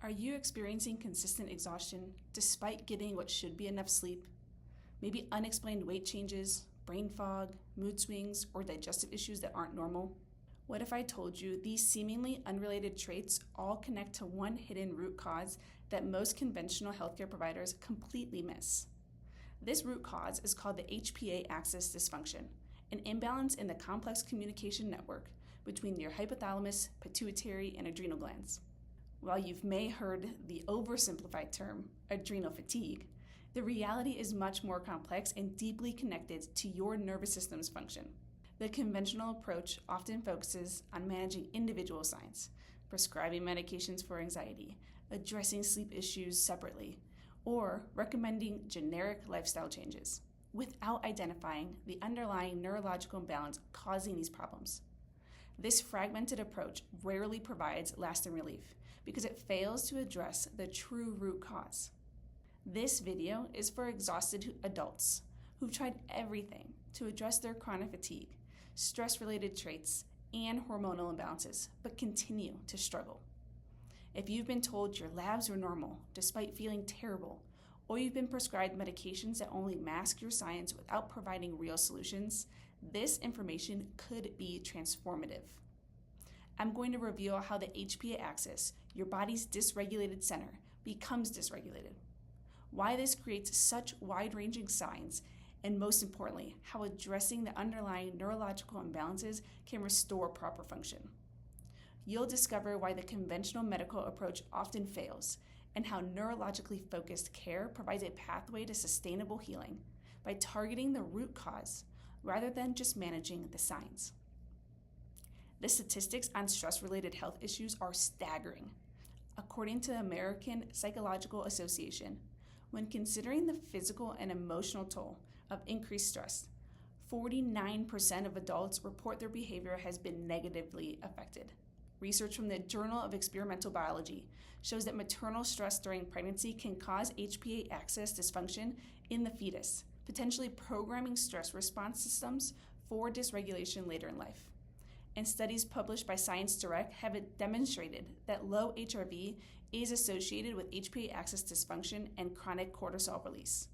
Are you experiencing consistent exhaustion despite getting what should be enough sleep? Maybe unexplained weight changes, brain fog, mood swings, or digestive issues that aren't normal? What if I told you these seemingly unrelated traits all connect to one hidden root cause that most conventional healthcare providers completely miss? This root cause is called the HPA Axis Dysfunction, an imbalance in the complex communication network between your hypothalamus, pituitary, and adrenal glands. While you've may heard the oversimplified term, adrenal fatigue, the reality is much more complex and deeply connected to your nervous system's function. The conventional approach often focuses on managing individual signs, prescribing medications for anxiety, addressing sleep issues separately, or recommending generic lifestyle changes, without identifying the underlying neurological imbalance causing these problems. This fragmented approach rarely provides lasting relief because it fails to address the true root cause. This video is for exhausted adults who've tried everything to address their chronic fatigue, stress-related traits, and hormonal imbalances, but continue to struggle. If you've been told your labs are normal despite feeling terrible, or you've been prescribed medications that only mask your signs without providing real solutions, this information could be transformative. I'm going to reveal how the HPA axis, your body's dysregulated center, becomes dysregulated, why this creates such wide-ranging signs, and most importantly, how addressing the underlying neurological imbalances can restore proper function. You'll discover why the conventional medical approach often fails, and how neurologically focused care provides a pathway to sustainable healing by targeting the root cause rather than just managing the signs. The statistics on stress-related health issues are staggering. According to the American Psychological Association, when considering the physical and emotional toll of increased stress, 49% of adults report their behavior has been negatively affected. Research from the Journal of Experimental Biology shows that maternal stress during pregnancy can cause HPA axis dysfunction in the fetus, potentially programming stress response systems for dysregulation later in life. And studies published by Science Direct have demonstrated that low HRV is associated with HPA axis dysfunction and chronic cortisol release.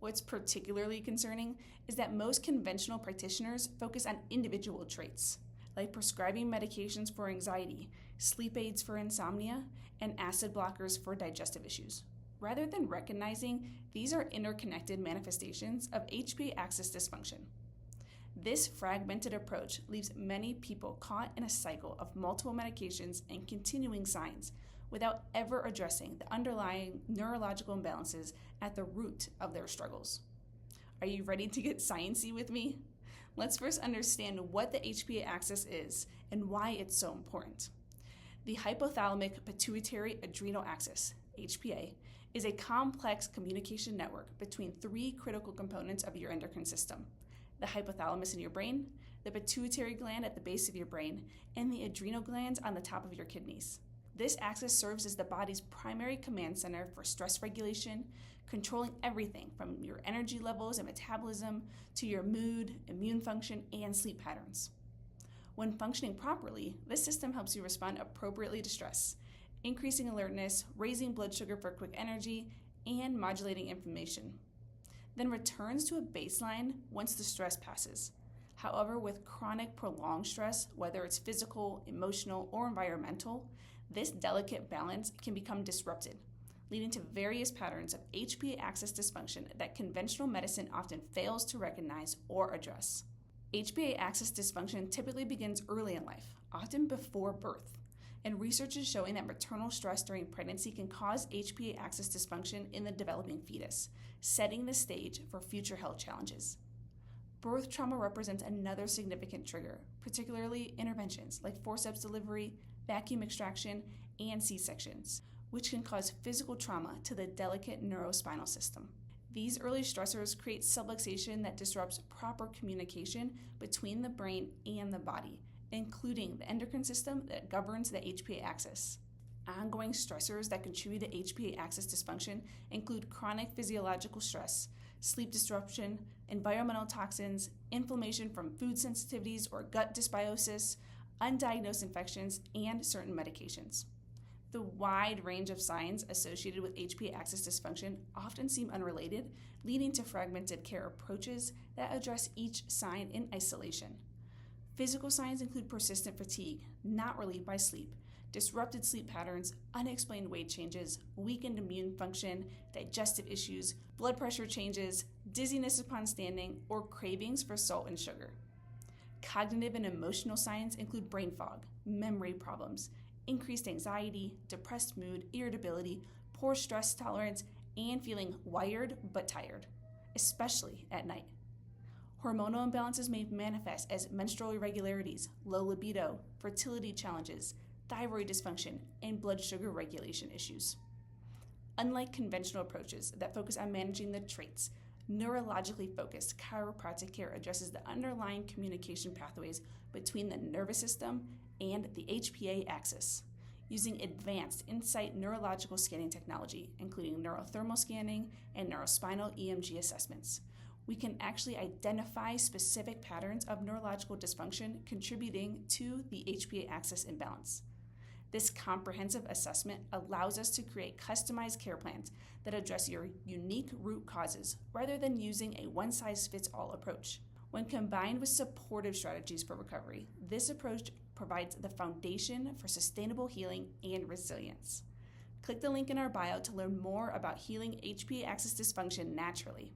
What's particularly concerning is that most conventional practitioners focus on individual traits, like prescribing medications for anxiety, sleep aids for insomnia, and acid blockers for digestive issues, rather than recognizing these are interconnected manifestations of HPA axis dysfunction. This fragmented approach leaves many people caught in a cycle of multiple medications and continuing signs without ever addressing the underlying neurological imbalances at the root of their struggles. Are you ready to get sciencey with me? Let's first understand what the HPA axis is and why it's so important. The hypothalamic pituitary adrenal axis, HPA, is a complex communication network between three critical components of your endocrine system: the hypothalamus in your brain, the pituitary gland at the base of your brain, and the adrenal glands on the top of your kidneys. This axis serves as the body's primary command center for stress regulation, controlling everything from your energy levels and metabolism to your mood, immune function, and sleep patterns. When functioning properly, this system helps you respond appropriately to stress, increasing alertness, raising blood sugar for quick energy, and modulating inflammation. Then returns to a baseline once the stress passes. However, with chronic prolonged stress, whether it's physical, emotional, or environmental, this delicate balance can become disrupted, leading to various patterns of HPA axis dysfunction that conventional medicine often fails to recognize or address. HPA axis dysfunction typically begins early in life, often before birth, and research is showing that maternal stress during pregnancy can cause HPA axis dysfunction in the developing fetus, setting the stage for future health challenges. Birth trauma represents another significant trigger, particularly interventions like forceps delivery, vacuum extraction, and C-sections, which can cause physical trauma to the delicate neurospinal system. These early stressors create subluxation that disrupts proper communication between the brain and the body, including the endocrine system that governs the HPA axis. Ongoing stressors that contribute to HPA axis dysfunction include chronic physiological stress, sleep disruption, environmental toxins, inflammation from food sensitivities or gut dysbiosis, undiagnosed infections, and certain medications. The wide range of signs associated with HPA axis dysfunction often seem unrelated, leading to fragmented care approaches that address each sign in isolation. Physical signs include persistent fatigue, not relieved by sleep, disrupted sleep patterns, unexplained weight changes, weakened immune function, digestive issues, blood pressure changes, dizziness upon standing, or cravings for salt and sugar. Cognitive and emotional signs include brain fog, memory problems, increased anxiety, depressed mood, irritability, poor stress tolerance, and feeling wired but tired, especially at night. Hormonal imbalances may manifest as menstrual irregularities, low libido, fertility challenges, thyroid dysfunction, and blood sugar regulation issues. Unlike conventional approaches that focus on managing the traits, neurologically focused chiropractic care addresses the underlying communication pathways between the nervous system and the HPA axis, using advanced in-sight neurological scanning technology, including neurothermal scanning and neurospinal EMG assessments. We can actually identify specific patterns of neurological dysfunction contributing to the HPA axis imbalance. This comprehensive assessment allows us to create customized care plans that address your unique root causes rather than using a one-size-fits-all approach. When combined with supportive strategies for recovery, this approach provides the foundation for sustainable healing and resilience. Click the link in our bio to learn more about healing HPA axis dysfunction naturally.